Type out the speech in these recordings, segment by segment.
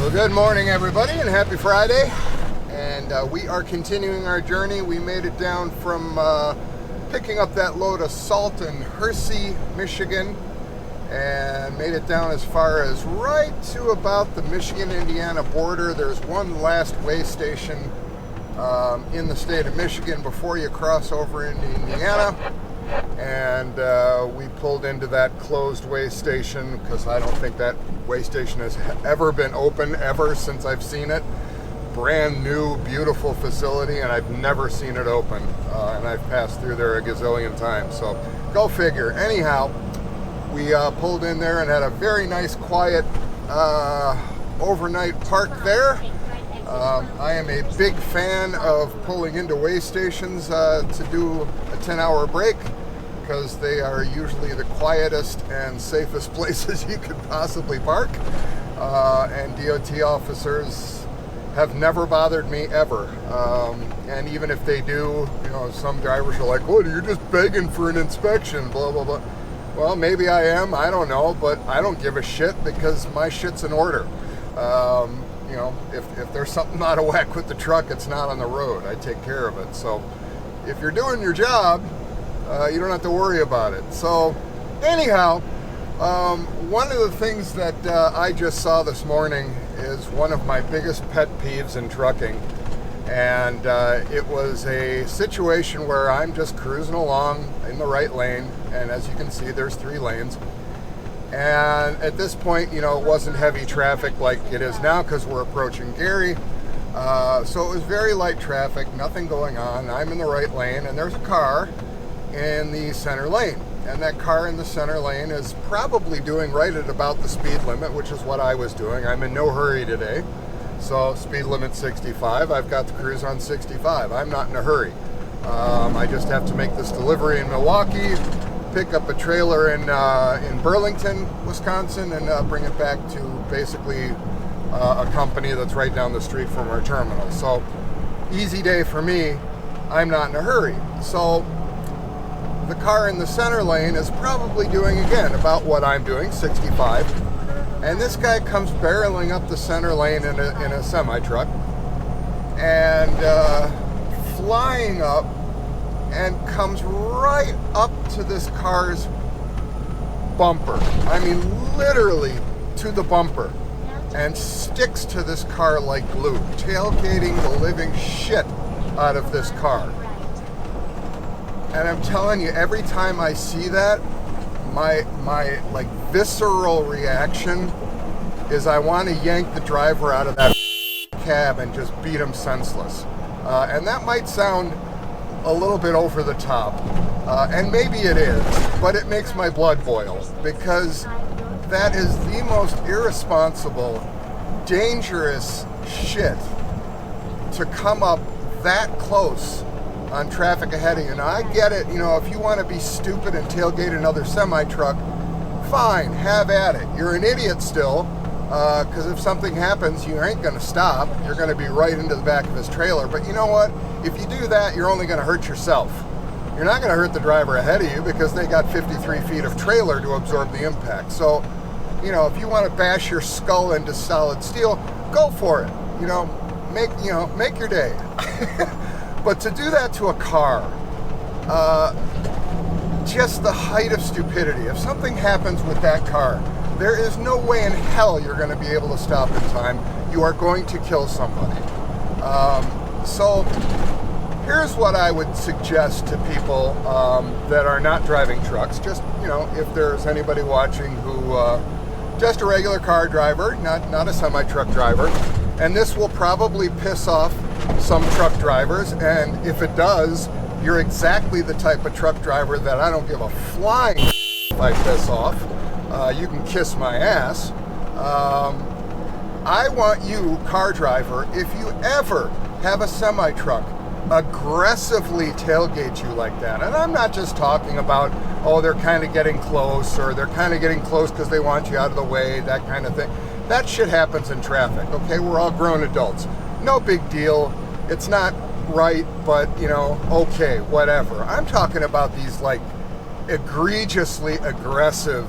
Well, good morning, everybody, and happy Friday. And we are continuing our journey. We made it down from picking up that load of salt in Hersey, Michigan, and made it down as far as right to about the Michigan-Indiana border. There's one last way station in the state of Michigan before you cross over into Indiana. And we pulled into that closed way station because I don't think that way station has ever been open ever since I've seen it. Brand new, beautiful facility, and I've never seen it open. And I've passed through there a gazillion times, so go figure. Anyhow, we pulled in there and had a very nice, quiet overnight park there. I am a big fan of pulling into way stations to do a 10-hour break because they are usually the quietest and safest places you could possibly park. And DOT officers have never bothered me ever. And even if they do, you know, some drivers are like, "What, you're just begging for an inspection, blah, blah, blah." Well, maybe I am, I don't know, but I don't give a shit because my shit's in order. You know, if there's something out of whack with the truck, it's not on the road. I take care of it. So if you're doing your job, you don't have to worry about it. So anyhow, one of the things that I just saw this morning is one of my biggest pet peeves in trucking. And it was a situation where I'm just cruising along in the right lane. And as you can see, there's 3 lanes. And at this point, you know, it wasn't heavy traffic like it is now because we're approaching Gary. So it was very light traffic, nothing going on. I'm in the right lane, and there's a car in the center lane. And that car in the center lane is probably doing right at about the speed limit, which is what I was doing. I'm in no hurry today. So speed limit 65. I've got the cruise on 65. I'm not in a hurry. I just have to make this delivery in Milwaukee, pick up a trailer in Burlington, Wisconsin, and bring it back to basically a company that's right down the street from our terminal. So easy day for me. I'm not in a hurry. So the car in the center lane is probably doing, again, about what I'm doing, 65. And this guy comes barreling up the center lane in a semi-truck and flying up and comes right up to this car's bumper. I mean, literally to the bumper, and sticks to this car like glue, tailgating the living shit out of this car. And I'm telling you, every time I see that, my like visceral reaction is I want to yank the driver out of that cab and just beat him senseless. And that might sound a little bit over the top, and maybe it is, but it makes my blood boil because that is the most irresponsible, dangerous shit to come up that close on traffic ahead of you. Now, I get it, you know, if you want to be stupid and tailgate another semi-truck, fine, have at it. You're an idiot still, because if something happens, you ain't going to stop. You're going to be right into the back of his trailer. But you know what? If you do that, you're only going to hurt yourself. You're not going to hurt the driver ahead of you because they got 53 feet of trailer to absorb the impact. So, you know, if you want to bash your skull into solid steel, go for it. You know, make your day. But to do that to a car, just the height of stupidity. If something happens with that car, there is no way in hell you're going to be able to stop in time. You are going to kill somebody. So here's what I would suggest to people that are not driving trucks. Just, you know, if there's anybody watching who just a regular car driver, not a semi-truck driver, and this will probably piss off some truck drivers, and if it does, you're exactly the type of truck driver that I don't give a flying if I piss off. You can kiss my ass. I want you, car driver, if you ever have a semi-truck aggressively tailgate you like that, and I'm not just talking about, oh, they're kind of getting close, or they're kind of getting close because they want you out of the way, that kind of thing. That shit happens in traffic, okay? We're all grown adults. No big deal. It's not right, but, you know, okay, whatever. I'm talking about these, like, egregiously aggressive,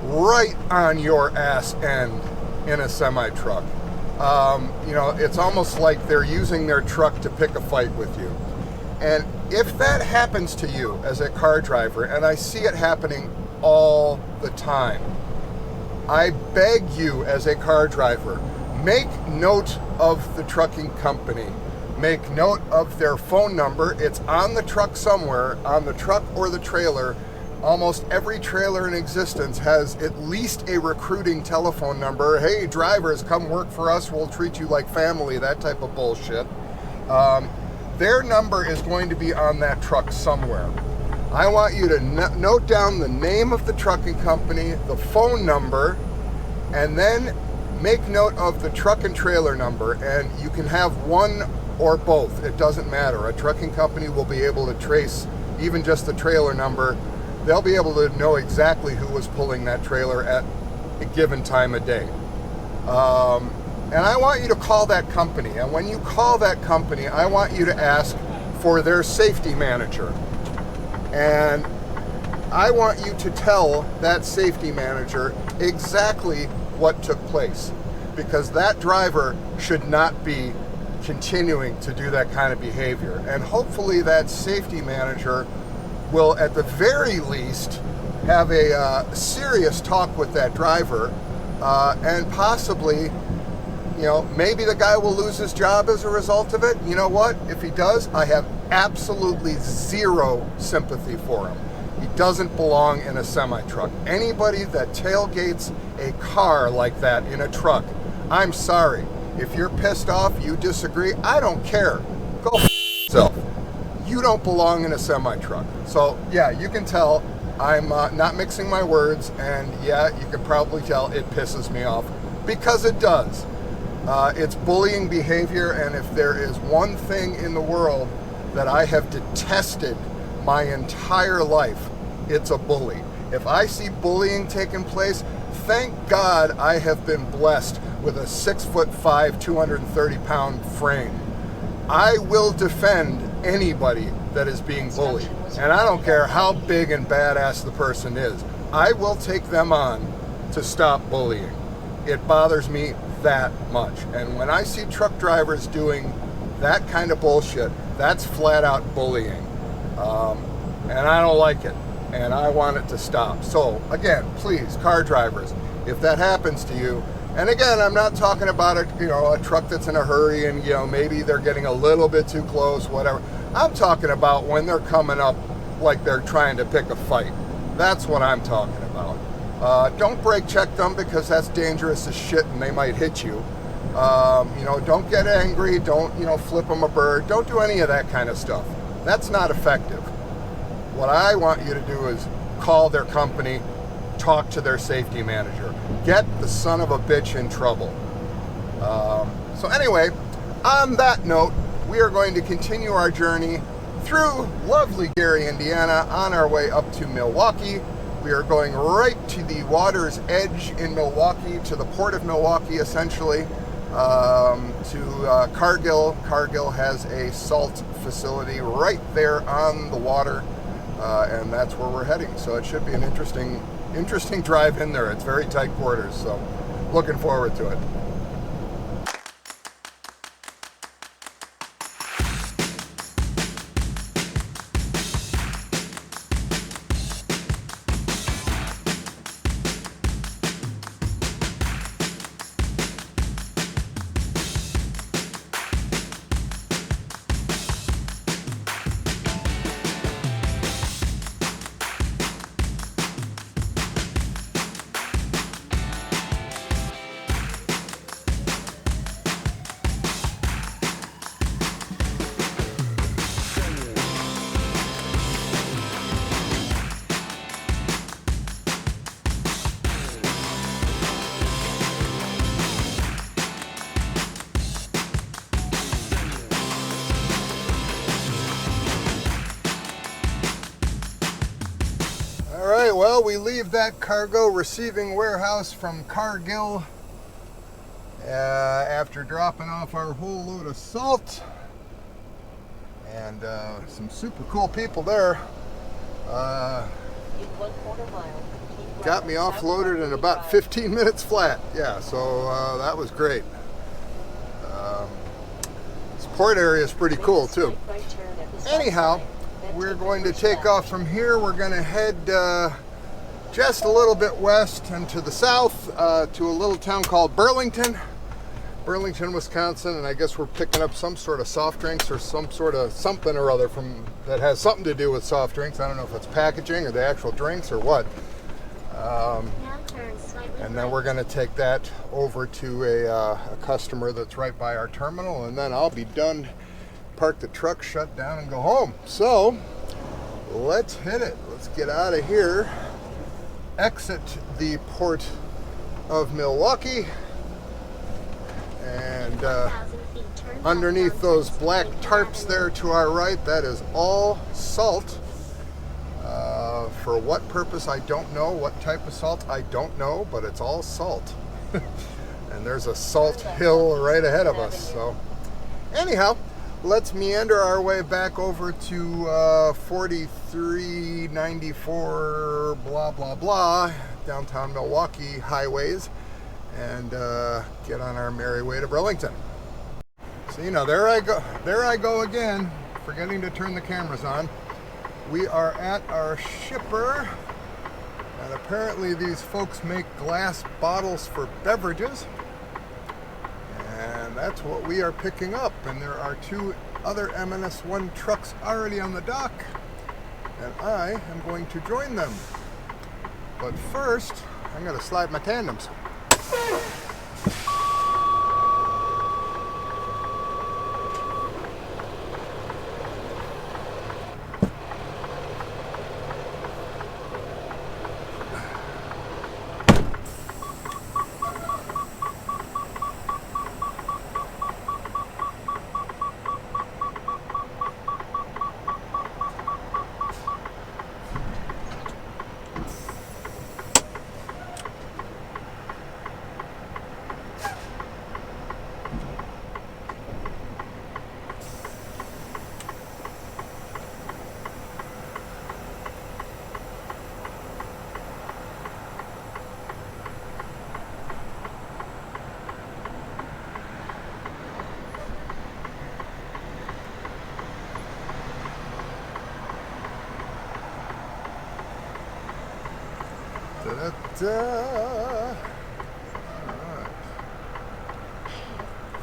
right on your ass end in a semi-truck. You know, it's almost like they're using their truck to pick a fight with you. And if that happens to you as a car driver, and I see it happening all the time, I beg you as a car driver, make note of the trucking company. Make note of their phone number. It's on the truck somewhere, on the truck or the trailer. Almost every trailer in existence has at least a recruiting telephone number. Hey, drivers, come work for us. We'll treat you like family, that type of bullshit. Their number is going to be on that truck somewhere. I want you to note down the name of the trucking company, the phone number, and then make note of the truck and trailer number. And you can have one or both. It doesn't matter. A trucking company will be able to trace even just the trailer number. They'll be able to know exactly who was pulling that trailer at a given time of day. And I want you to call that company. And when you call that company, I want you to ask for their safety manager. And I want you to tell that safety manager exactly what took place, because that driver should not be continuing to do that kind of behavior. And hopefully that safety manager will at the very least have a serious talk with that driver, and possibly, you know, maybe the guy will lose his job as a result of it. You know what? If he does, I have absolutely zero sympathy for him. He doesn't belong in a semi-truck. Anybody that tailgates a car like that in a truck, I'm sorry. If you're pissed off, you disagree, I don't care. Go f*** yourself. You don't belong in a semi-truck. So yeah, you can tell I'm not mixing my words, and yeah, you can probably tell it pisses me off, because it does. It's bullying behavior, and if there is one thing in the world that I have detested my entire life, it's a bully. If I see bullying taking place, thank God I have been blessed with a 6'5", 230-pound frame. I will defend anybody that is being bullied, and I don't care how big and badass the person is. I will take them on to stop bullying. It bothers me that much. And when I see truck drivers doing that kind of bullshit, that's flat out bullying. And I don't like it, and I want it to stop. So again, please, car drivers, if that happens to you, and again, I'm not talking about a truck that's in a hurry and, maybe they're getting a little bit too close, whatever. I'm talking about when they're coming up like they're trying to pick a fight. That's what I'm talking about. Don't brake check them, because that's dangerous as shit and they might hit you. Don't get angry. Don't, flip them a bird. Don't do any of that kind of stuff. That's not effective. What I want you to do is call their company, talk to their safety manager. Get the son of a bitch in trouble. So anyway, on that note, we are going to continue our journey through lovely Gary, Indiana, on our way up to Milwaukee. We are going right to the water's edge in Milwaukee, to the port of Milwaukee, essentially, to Cargill. Cargill has a salt facility right there on the water, and that's where we're heading. So it should be an interesting drive in there. It's very tight quarters, so looking forward to it. Well, we leave that cargo receiving warehouse from Cargill after dropping off our whole load of salt, and some super cool people there. Got me offloaded in about 15 minutes flat. Yeah, so that was great. This port area is pretty cool too. Anyhow, we're going to take off from here. We're going to head just a little bit west and to the south to a little town called Burlington, Wisconsin, and I guess we're picking up some sort of soft drinks or some sort of something or other from that has something to do with soft drinks. I don't know if it's packaging or the actual drinks or what. And then we're going to take that over to a customer that's right by our terminal, and then I'll be done, park the truck, shut down, and go home. So let's hit it. Let's get out of here, exit the port of Milwaukee, and underneath those black tarps there to our right, that is all salt. For what purpose, I don't know. What type of salt, I don't know, but it's all salt. And there's a salt hill right ahead of us. So anyhow, let's meander our way back over to 4394 blah blah blah downtown Milwaukee highways and get on our merry way to Burlington. So there I go again, forgetting to turn the cameras on. We are at our shipper, and apparently these folks make glass bottles for beverages, and that's what we are picking up. And there are 2 other M&S1 trucks already on the dock, and I am going to join them. But first, I'm going to slide my tandems. Alright.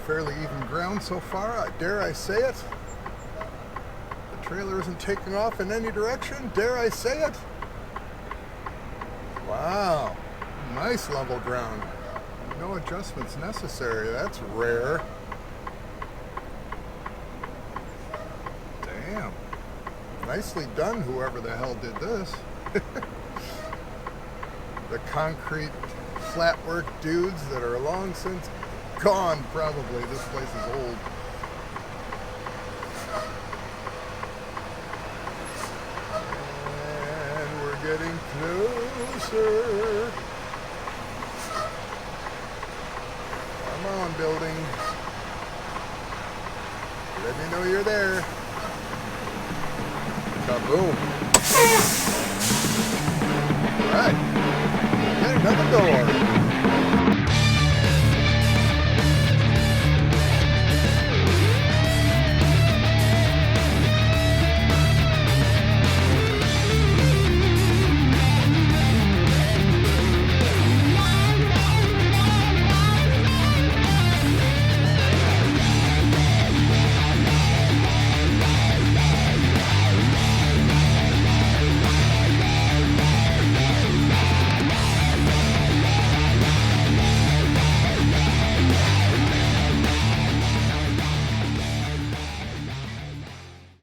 Fairly even ground so far, dare I say it. The trailer isn't taking off in any direction, dare I say it. Wow, nice level ground. No adjustments necessary, that's rare. Damn. Nicely done, whoever the hell did this. The concrete flatwork dudes that are long since gone, probably. This place is old. And we're getting closer. Come on, building. Let me know you're there. Kaboom. All right. Another door.